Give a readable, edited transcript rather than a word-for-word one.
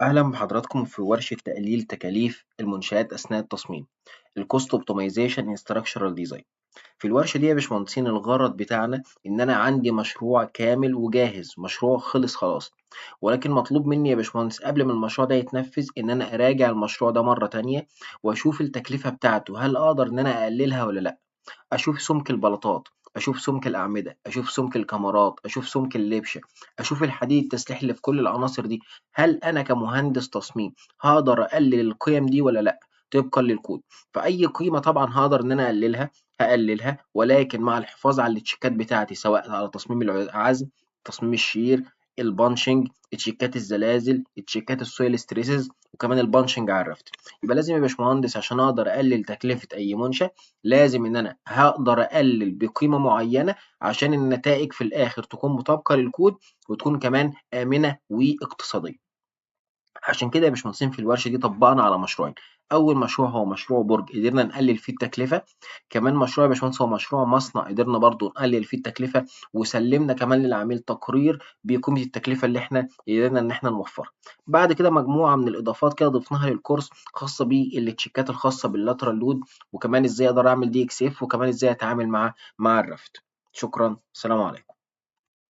أهلا بحضراتكم في ورشة تقليل تكاليف المنشآت أثناء التصميم الكوست اوبتمايزيشن ان ستراكشرال ديزاين. في الورشة دي يا باشمهندسين الغرض بتاعنا إن أنا عندي مشروع كامل وجاهز، مشروع خلص خلاص، ولكن مطلوب مني يا باشمهندس قبل ما المشروع ده يتنفذ إن أنا أراجع المشروع ده مرة تانية وأشوف التكلفة بتاعته هل أقدر إن أنا أقللها ولا لأ. أشوف سمك البلاطات، أشوف سمك الأعمدة، أشوف سمك الكمرات، أشوف سمك اللبشة، أشوف الحديد التسليح اللي في كل العناصر دي، هل أنا كمهندس تصميم هاقدر أقلل القيم دي والّا لأ؟ طبقًا للكود، فأي قيمة طبعًا هاقدر إن أنا أقللها هاقللها، ولكن مع الحفاظ على التشيكات بتاعتي سواء على تصميم العزل، تصميم الشير، البانشنج، تشيكات الزلازل، تشيكات الsoil stresses وكمان البانشنج على الرفت. يبقى لازم يا باشمهندس عشان أقدر أقلل تكلفة أي منشأ لازم إن أنا هاقدر أقلل بقيمة معينة عشان النتائج في الآخر تكون مطابقة للكود وتكون كمان آمنة واقتصادية. عشان كده يا باشمهندسين في الورشة دي طبقنا على مشروعين، أول مشروع هو مشروع برج قدرنا نقلل فيه التكلفة، كمان مشروع يا باشمهندس هو مشروع مصنع قدرنا برضه نقلل فيه التكلفة، وسلمنا كمان للعميل تقرير بقيمة التكلفة اللي احنا قدرنا إن احنا نوفرها. بعد كده مجموعة من الإضافات كده ضفناها للكورس خاصة بالتشيكات الخاصة باللاترال لود، وكمان ازاي أقدر أعمل دي اكس اف، وكمان ازاي أتعامل مع الرفت. شكرا، سلام عليكم.